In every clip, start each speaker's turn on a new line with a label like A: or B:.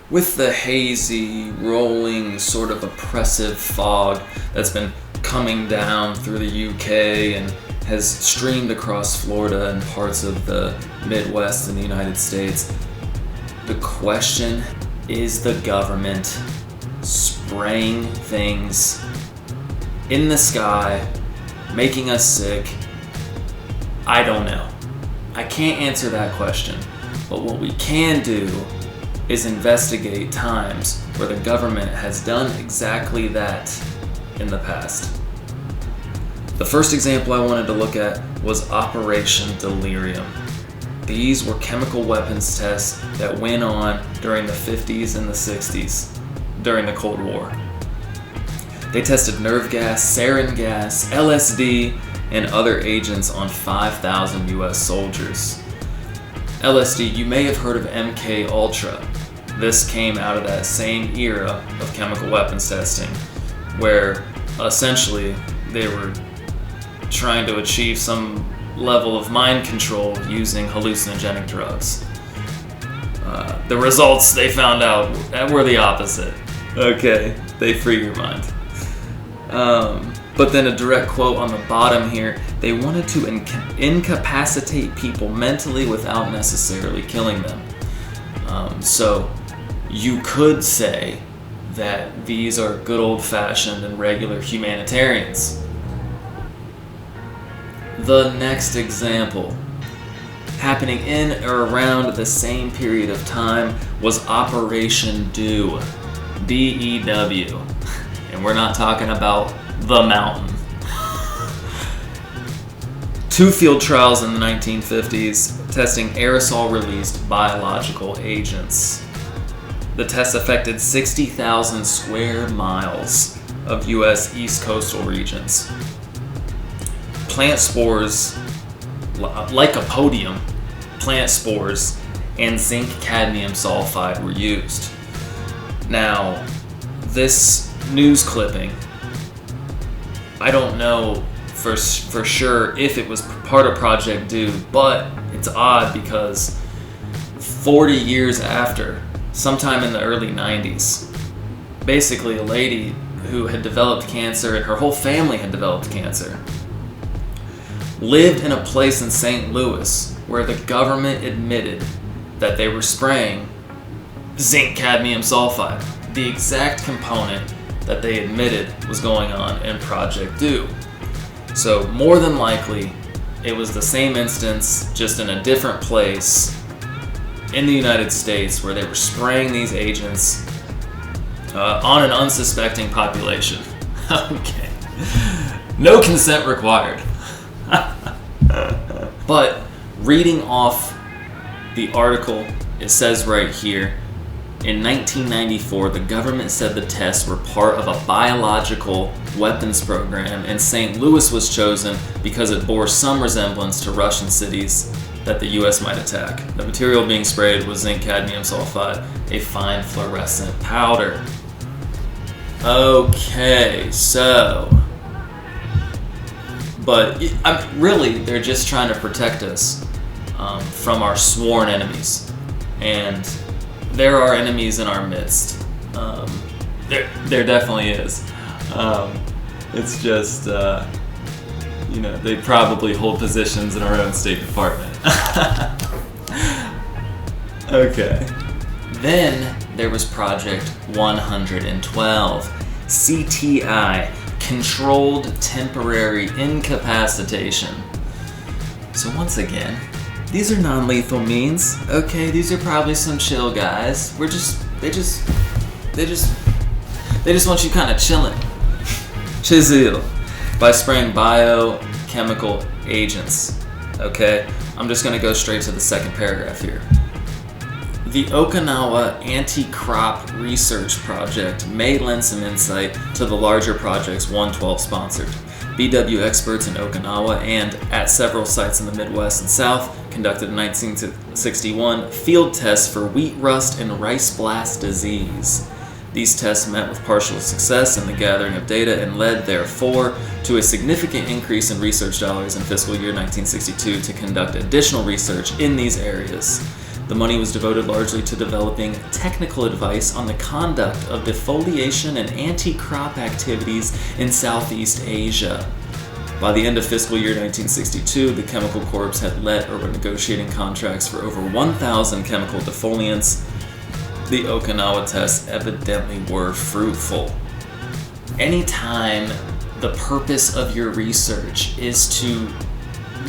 A: with the hazy, rolling, sort of oppressive fog that's been coming down through the UK and has streamed across Florida and parts of the Midwest in the United States, the question, is the government spraying things in the sky, making us sick? I don't know. I can't answer that question. But what we can do is investigate times where the government has done exactly that in the past. The first example I wanted to look at was Operation Delirium. These were chemical weapons tests that went on during the 50s and the 60s, during the Cold War. They tested nerve gas, sarin gas, LSD, and other agents on 5,000 US soldiers. LSD, you may have heard of MK Ultra. This came out of that same era of chemical weapons testing, where essentially they were trying to achieve some level of mind control using hallucinogenic drugs. The results they found out were the opposite. Okay, they free your mind. But then a direct quote on the bottom here, they wanted to incapacitate people mentally without necessarily killing them. So you could say that these are good old-fashioned and regular humanitarians. The next example, happening in or around the same period of time, was Operation Dew, D-E-W. And we're not talking about the mountain. 2 field trials in the 1950s testing aerosol-released biological agents. The tests affected 60,000 square miles of U.S. East Coastal regions. Plant spores, lycopodium, plant spores, and zinc cadmium sulfide were used. Now, this news clipping, I don't know for sure if it was part of Project Dew, but it's odd because 40 years after, sometime in the early 90s, basically a lady who had developed cancer and her whole family had developed cancer lived in a place in St. Louis where the government admitted that they were spraying zinc cadmium sulfide, the exact component that they admitted was going on in Project Dew. So more than likely, it was the same instance, just in a different place in the United States where they were spraying these agents on an unsuspecting population. Okay. No consent required. But reading off the article, it says right here, in 1994, the government said the tests were part of a biological weapons program, and St. Louis was chosen because it bore some resemblance to Russian cities that the US might attack. The material being sprayed was zinc cadmium sulfide, a fine fluorescent powder. Okay, so... But really, they're just trying to protect us from our sworn enemies. And there are enemies in our midst. There definitely is. It's just, they probably hold positions in our own State Department. Okay. Then there was Project 112, CTI, Controlled Temporary Incapacitation. So once again, these are non-lethal means. Okay, these are probably some chill guys. They just want you kind of chilling. Chill. By spraying biochemical agents. Okay, I'm just gonna go straight to the second paragraph here. The Okinawa Anti-Crop Research Project may lend some insight to the larger projects 112 sponsored. BW experts in Okinawa and at several sites in the Midwest and South conducted in 1961 field tests for wheat rust and rice blast disease. These tests met with partial success in the gathering of data and led, therefore, to a significant increase in research dollars in fiscal year 1962 to conduct additional research in these areas. The money was devoted largely to developing technical advice on the conduct of defoliation and anti-crop activities in Southeast Asia. By the end of fiscal year 1962, the Chemical Corps had let or were negotiating contracts for over 1,000 chemical defoliants. The Okinawa tests evidently were fruitful. Anytime the purpose of your research is to,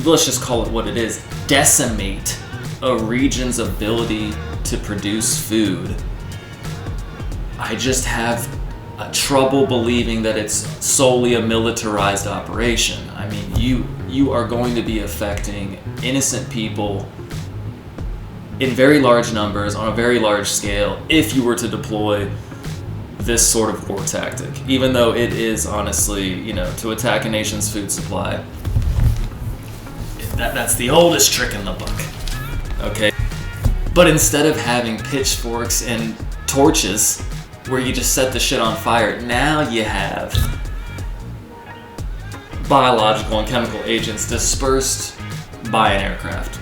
A: let's just call it what it is, decimate a region's ability to produce food, I just have trouble believing that it's solely a militarized operation. I mean, you are going to be affecting innocent people in very large numbers on a very large scale if you were to deploy this sort of war tactic, even though it is honestly, to attack a nation's food supply. That's the oldest trick in the book. Okay? But instead of having pitchforks and torches where you just set the shit on fire, now you have biological and chemical agents dispersed by an aircraft.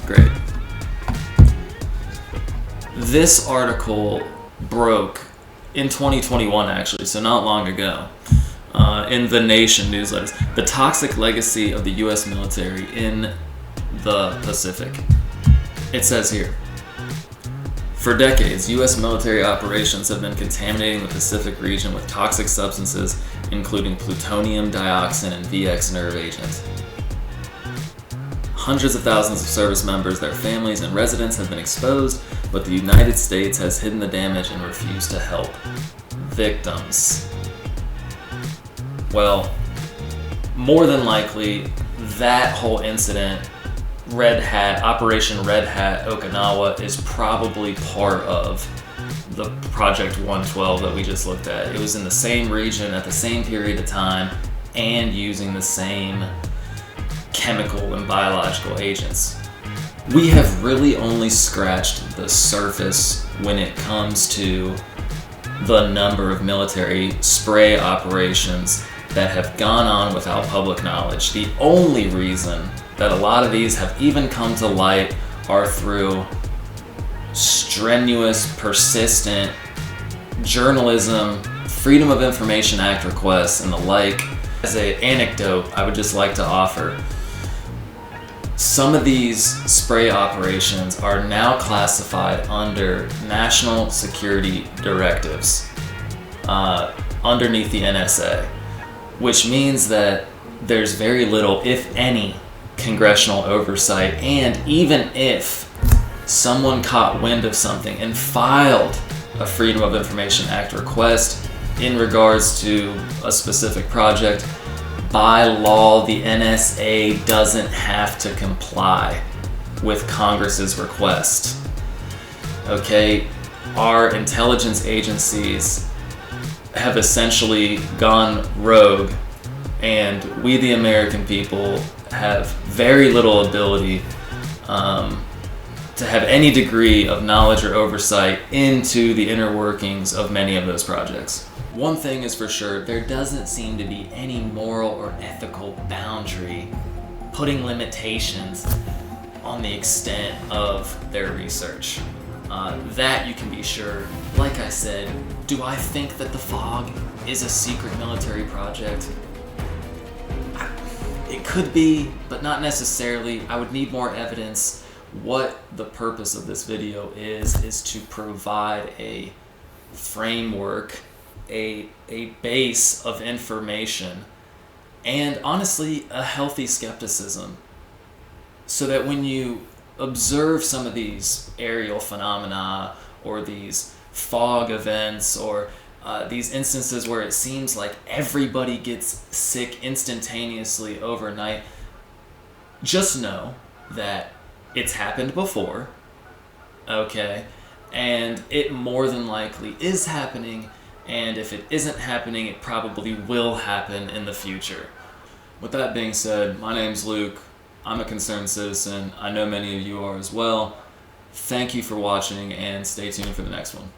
A: Great. This article broke in 2021, actually, so not long ago, in The Nation newsletters. The toxic legacy of the U.S. military in the Pacific. It says here, for decades, U.S. military operations have been contaminating the Pacific region with toxic substances, including plutonium, dioxin, and VX nerve agent. Hundreds of thousands of service members, their families, and residents have been exposed, but the United States has hidden the damage and refused to help victims. Well, more than likely, that whole incident, Operation Red Hat Okinawa, is probably part of the Project 112 that we just looked at. It was in the same region at the same period of time and using the same chemical and biological agents. We have really only scratched the surface when it comes to the number of military spray operations that have gone on without public knowledge. The only reason that a lot of these have even come to light are through strenuous, persistent journalism, Freedom of Information Act requests, and the like. As an anecdote, I would just like to offer, some of these spray operations are now classified under national security directives underneath the NSA, which means that there's very little, if any, congressional oversight, and even if someone caught wind of something and filed a Freedom of Information Act request in regards to a specific project, by law, the NSA doesn't have to comply with Congress's request. Okay, our intelligence agencies have essentially gone rogue, and we, the American people, have very little ability to have any degree of knowledge or oversight into the inner workings of many of those projects. One thing is for sure, there doesn't seem to be any moral or ethical boundary putting limitations on the extent of their research. That you can be sure. Like I said, do I think that the fog is a secret military project? It could be, but not necessarily. I would need more evidence. What the purpose of this video is to provide a framework, a base of information, and honestly, a healthy skepticism, so that when you observe some of these aerial phenomena or these fog events or these instances where it seems like everybody gets sick instantaneously overnight, just know that it's happened before, okay? And it more than likely is happening, and if it isn't happening, it probably will happen in the future. With that being said, my name's Luke. I'm a concerned citizen. I know many of you are as well. Thank you for watching, and stay tuned for the next one.